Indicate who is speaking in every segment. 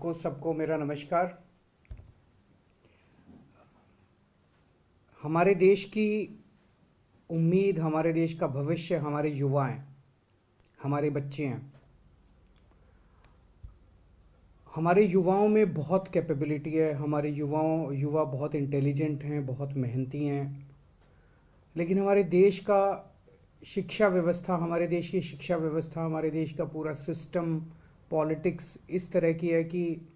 Speaker 1: आपको सबको मेरा नमस्कार। हमारे देश की उम्मीद, हमारे देश का भविष्य हमारे युवा हैं, हमारे बच्चे हैं। हमारे युवाओं में बहुत कैपेबिलिटी है। हमारे युवा बहुत इंटेलिजेंट हैं, बहुत मेहनती हैं। लेकिन हमारे देश का शिक्षा व्यवस्था, हमारे देश की शिक्षा व्यवस्था, हमारे देश का पूरा सिस्टम, पॉलिटिक्स इस तरह की है कि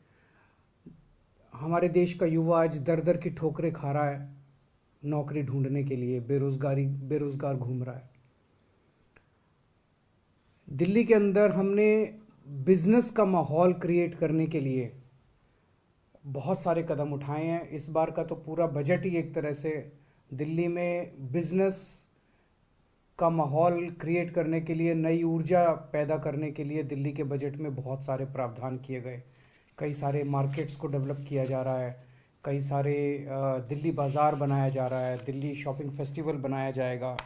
Speaker 1: हमारे देश का युवा आज दर दर की ठोकरें खा रहा है। नौकरी ढूंढने के लिए बेरोज़गार घूम रहा है। दिल्ली के अंदर हमने बिजनेस का माहौल क्रिएट करने के लिए बहुत सारे कदम उठाए हैं। इस बार का तो पूरा बजट ही एक तरह से दिल्ली में बिजनेस का माहौल क्रिएट करने के लिए, नई ऊर्जा पैदा करने के लिए दिल्ली के बजट में बहुत सारे प्रावधान किए गए। कई सारे मार्केट्स को डेवलप किया जा रहा है, कई सारे दिल्ली बाज़ार बनाया जा रहा है, दिल्ली शॉपिंग फेस्टिवल बनाया जाएगा।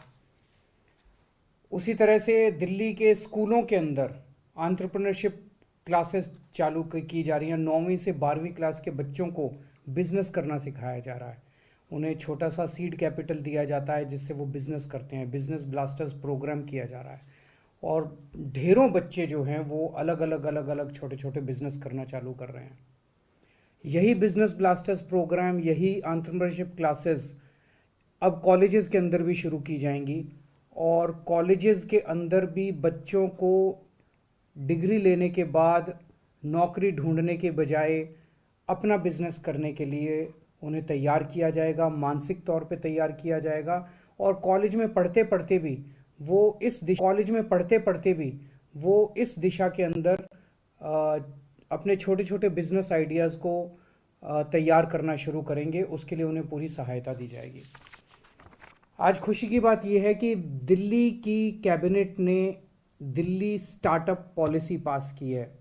Speaker 1: उसी तरह से दिल्ली के स्कूलों के अंदर एंटरप्रेन्योरशिप क्लासेस चालू की जा रही हैं। 9वीं से 12वीं क्लास के बच्चों को बिजनेस करना सिखाया जा रहा है। उन्हें छोटा सा सीड कैपिटल दिया जाता है जिससे वो बिजनेस करते हैं। बिजनेस ब्लास्टर्स प्रोग्राम किया जा रहा है और ढेरों बच्चे जो हैं वो अलग अलग छोटे छोटे बिजनेस करना चालू कर रहे हैं। यही बिजनेस ब्लास्टर्स प्रोग्राम, यही एंटरप्रेन्योरशिप क्लासेस अब कॉलेजेस के अंदर भी शुरू की जाएंगी और कॉलेजेस के अंदर भी बच्चों को डिग्री लेने के बाद नौकरी ढूंढने के बजाय अपना बिजनेस करने के लिए उन्हें तैयार किया जाएगा, मानसिक तौर पे तैयार किया जाएगा। और कॉलेज में पढ़ते पढ़ते भी वो इस दिशा के अंदर अपने छोटे छोटे बिजनेस आइडियाज़ को तैयार करना शुरू करेंगे। उसके लिए उन्हें पूरी सहायता दी जाएगी। आज खुशी की बात यह है कि दिल्ली की कैबिनेट ने दिल्ली स्टार्टअप पॉलिसी पास की है।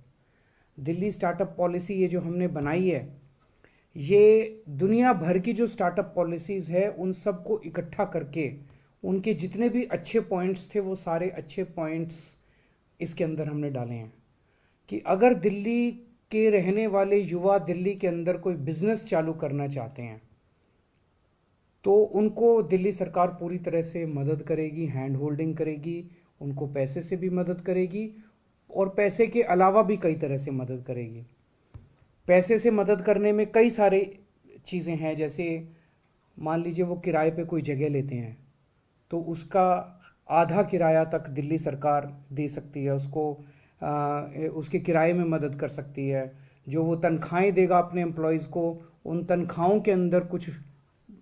Speaker 1: दिल्ली स्टार्टअप पॉलिसी ये जो हमने बनाई है, ये दुनिया भर की जो स्टार्टअप पॉलिसीज़ है उन सबको इकट्ठा करके उनके जितने भी अच्छे पॉइंट्स थे वो सारे अच्छे पॉइंट्स इसके अंदर हमने डाले हैं कि अगर दिल्ली के रहने वाले युवा दिल्ली के अंदर कोई बिजनेस चालू करना चाहते हैं तो उनको दिल्ली सरकार पूरी तरह से मदद करेगी, हैंड होल्डिंग करेगी, उनको पैसे से भी मदद करेगी और पैसे के अलावा भी कई तरह से मदद करेगी। पैसे से मदद करने में कई सारे चीज़ें हैं, जैसे मान लीजिए वो किराए पे कोई जगह लेते हैं तो उसका आधा किराया तक दिल्ली सरकार दे सकती है, उसको उसके किराए में मदद कर सकती है। जो वो तनख्वाहें देगा अपने एम्प्लॉयज़ को, उन तनख्वाहों के अंदर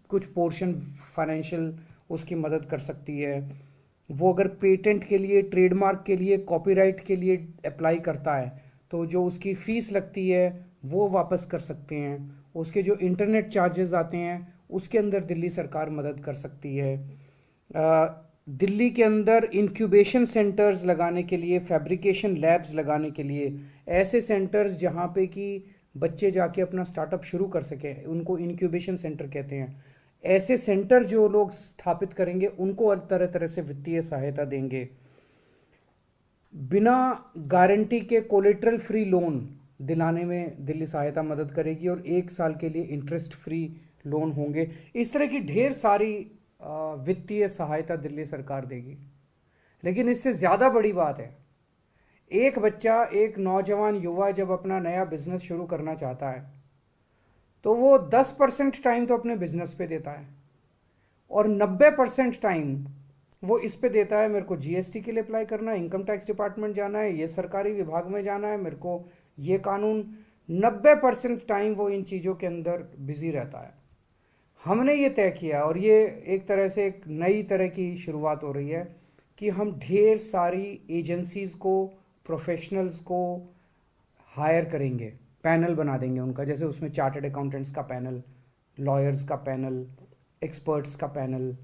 Speaker 1: कुछ पोर्शन फाइनेंशियल उसकी मदद कर सकती है। वो अगर पेटेंट के लिए, ट्रेडमार्क के लिए, कॉपीराइट के लिए अप्लाई करता है तो जो उसकी फ़ीस लगती है वो वापस कर सकते हैं। उसके जो इंटरनेट चार्जेस आते हैं उसके अंदर दिल्ली सरकार मदद कर सकती है। दिल्ली के अंदर इंक्यूबेशन सेंटर्स लगाने के लिए, फैब्रिकेशन लैब्स लगाने के लिए, ऐसे सेंटर्स जहाँ पे कि बच्चे जाके अपना स्टार्टअप शुरू कर सके, उनको इंक्यूबेशन सेंटर कहते हैं। ऐसे सेंटर जो लोग स्थापित करेंगे उनको तरह तरह से वित्तीय सहायता देंगे। बिना गारंटी के कोलेटरल फ्री लोन दिलाने में दिल्ली सहायता मदद करेगी और 1 साल के लिए इंटरेस्ट फ्री लोन होंगे। इस तरह की ढेर सारी वित्तीय सहायता दिल्ली सरकार देगी। लेकिन इससे ज़्यादा बड़ी बात है, एक बच्चा, एक नौजवान युवा जब अपना नया बिजनेस शुरू करना चाहता है तो वो 10% टाइम तो अपने बिजनेस पे देता है और 90% टाइम वो इस पे देता है, मेरे को जीएसटी के लिए अप्लाई करना है, इनकम टैक्स डिपार्टमेंट जाना है, ये सरकारी विभाग में जाना है, मेरे को ये कानून। 90% टाइम वो इन चीज़ों के अंदर बिजी रहता है। हमने ये तय किया और ये एक तरह से एक नई तरह की शुरुआत हो रही है कि हम ढेर सारी एजेंसीज़ को, प्रोफेशनल्स को हायर करेंगे, पैनल बना देंगे उनका। जैसे उसमें चार्टर्ड अकाउंटेंट्स का पैनल, लॉयर्स का पैनल, एक्सपर्ट्स का पैनल।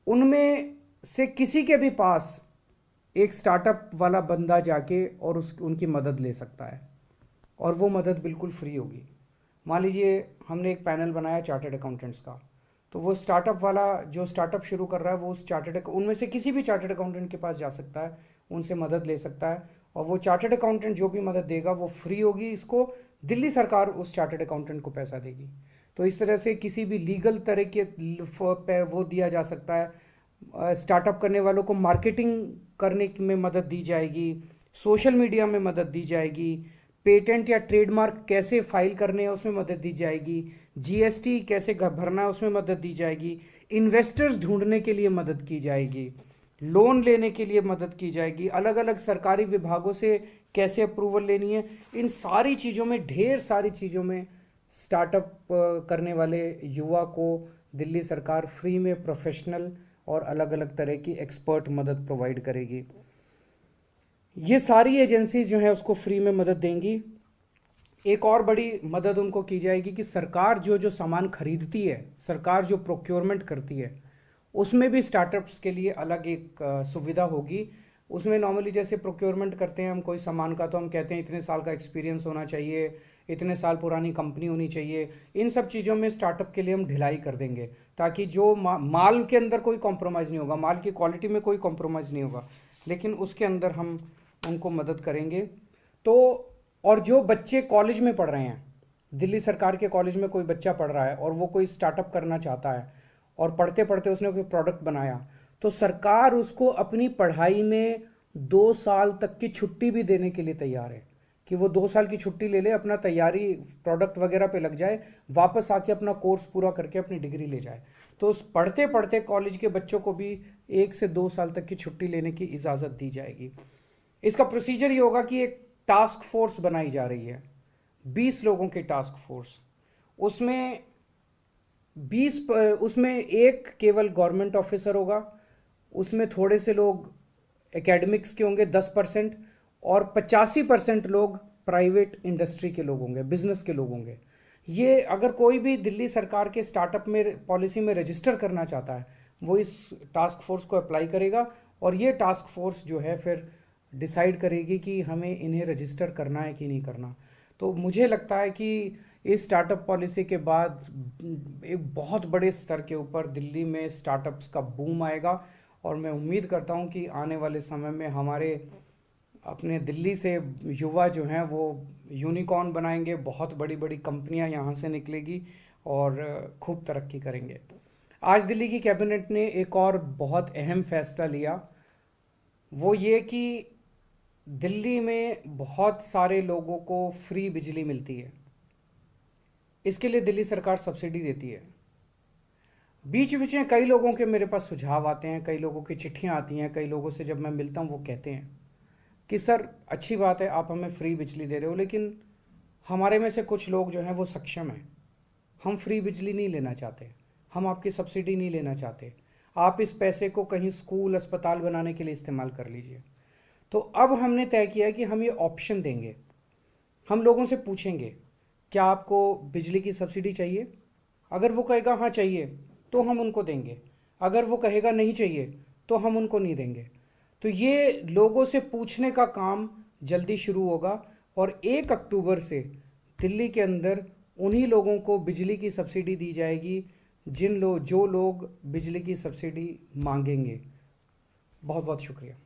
Speaker 1: उनमें से किसी के भी पास एक स्टार्टअप वाला बंदा जाके और उनकी मदद ले सकता है और वो मदद बिल्कुल फ्री होगी। मान लीजिए हमने एक पैनल बनाया चार्टर्ड अकाउंटेंट्स का, तो वो स्टार्टअप वाला जो स्टार्टअप शुरू कर रहा है वो उस उनमें से किसी भी चार्टर्ड अकाउंटेंट के पास जा सकता है, उनसे मदद ले सकता है और वो चार्टर्ड अकाउंटेंट जो भी मदद देगा वो फ्री होगी, इसको दिल्ली सरकार उस चार्टर्ड अकाउंटेंट को पैसा देगी। तो इस तरह से किसी भी लीगल तरह के पे वो दिया जा सकता है। स्टार्टअप करने वालों को मार्केटिंग करने में मदद दी जाएगी, सोशल मीडिया में मदद दी जाएगी, पेटेंट या ट्रेडमार्क कैसे फाइल करने हैं उसमें मदद दी जाएगी, जीएसटी कैसे भरना है उसमें मदद दी जाएगी, इन्वेस्टर्स ढूंढने के लिए मदद की जाएगी, लोन लेने के लिए मदद की जाएगी, अलग अलग सरकारी विभागों से कैसे अप्रूवल लेनी है, इन सारी चीज़ों में, ढेर सारी चीज़ों में स्टार्टअप करने वाले युवा को दिल्ली सरकार फ्री में प्रोफेशनल और अलग अलग तरह की एक्सपर्ट मदद प्रोवाइड करेगी। ये सारी एजेंसी जो है उसको फ्री में मदद देंगी। एक और बड़ी मदद उनको की जाएगी कि सरकार जो जो सामान खरीदती है, सरकार जो प्रोक्योरमेंट करती है, उसमें भी स्टार्टअप्स के लिए अलग एक सुविधा होगी। उसमें नॉर्मली जैसे प्रोक्योरमेंट करते हैं हम कोई सामान का, तो हम कहते हैं इतने साल का एक्सपीरियंस होना चाहिए, इतने साल पुरानी कंपनी होनी चाहिए। इन सब चीज़ों में स्टार्टअप के लिए हम ढिलाई कर देंगे, ताकि जो माल के अंदर कोई कॉम्प्रोमाइज़ नहीं होगा, माल की क्वालिटी में कोई कॉम्प्रोमाइज़ नहीं होगा, लेकिन उसके अंदर हम उनको मदद करेंगे। तो और जो बच्चे कॉलेज में पढ़ रहे हैं, दिल्ली सरकार के कॉलेज में कोई बच्चा पढ़ रहा है और वो कोई स्टार्टअप करना चाहता है और पढ़ते पढ़ते उसने कोई प्रोडक्ट बनाया, तो सरकार उसको अपनी पढ़ाई में 2 साल तक की छुट्टी भी देने के लिए तैयार है कि वो 2 साल की छुट्टी ले ले, अपना तैयारी प्रोडक्ट वगैरह पे लग जाए, वापस आके अपना कोर्स पूरा करके अपनी डिग्री ले जाए। तो उस पढ़ते पढ़ते कॉलेज के बच्चों को भी 1 से 2 साल तक की छुट्टी लेने की इजाज़त दी जाएगी। इसका प्रोसीजर ये होगा कि एक टास्क फोर्स बनाई जा रही है, 20 लोगों की टास्क फोर्स। उसमें एक केवल गवर्नमेंट ऑफिसर होगा, उसमें थोड़े से लोग एकेडमिक्स के होंगे 10%, और 85% लोग प्राइवेट इंडस्ट्री के लोग होंगे, बिजनेस के लोग होंगे। ये अगर कोई भी दिल्ली सरकार के स्टार्टअप में पॉलिसी में रजिस्टर करना चाहता है, वो इस टास्क फोर्स को अप्लाई करेगा, और ये टास्क फोर्स जो है फिर डिसाइड करेगी कि हमें इन्हें रजिस्टर करना है कि नहीं करना। तो मुझे लगता है कि इस स्टार्टअप पॉलिसी के बाद एक बहुत बड़े स्तर के ऊपर दिल्ली में स्टार्टअप्स का बूम आएगा, और मैं उम्मीद करता हूं कि आने वाले समय में हमारे अपने दिल्ली से युवा जो हैं वो यूनिकॉर्न बनाएंगे, बहुत बड़ी बड़ी कंपनियां यहाँ से निकलेगी और खूब तरक्की करेंगे। आज दिल्ली की कैबिनेट ने एक और बहुत अहम फैसला लिया, वो ये कि दिल्ली में बहुत सारे लोगों को फ्री बिजली मिलती है, इसके लिए दिल्ली सरकार सब्सिडी देती है। बीच बीच में कई लोगों के मेरे पास सुझाव आते हैं, कई लोगों की चिट्ठियां आती हैं, कई लोगों से जब मैं मिलता हूं वो कहते हैं कि सर अच्छी बात है आप हमें फ्री बिजली दे रहे हो, लेकिन हमारे में से कुछ लोग जो हैं वो सक्षम हैं, हम फ्री बिजली नहीं लेना चाहते, हम आपकी सब्सिडी नहीं लेना चाहते, आप इस पैसे को कहीं स्कूल अस्पताल बनाने के लिए इस्तेमाल कर लीजिए। तो अब हमने तय किया है कि हम ये ऑप्शन देंगे, हम लोगों से पूछेंगे क्या आपको बिजली की सब्सिडी चाहिए। अगर वो कहेगा हाँ चाहिए तो हम उनको देंगे, अगर वो कहेगा नहीं चाहिए तो हम उनको नहीं देंगे। तो ये लोगों से पूछने का काम जल्दी शुरू होगा, और 1 अक्टूबर से दिल्ली के अंदर उन्हीं लोगों को बिजली की सब्सिडी दी जाएगी जो लोग बिजली की सब्सिडी मांगेंगे। बहुत बहुत शुक्रिया।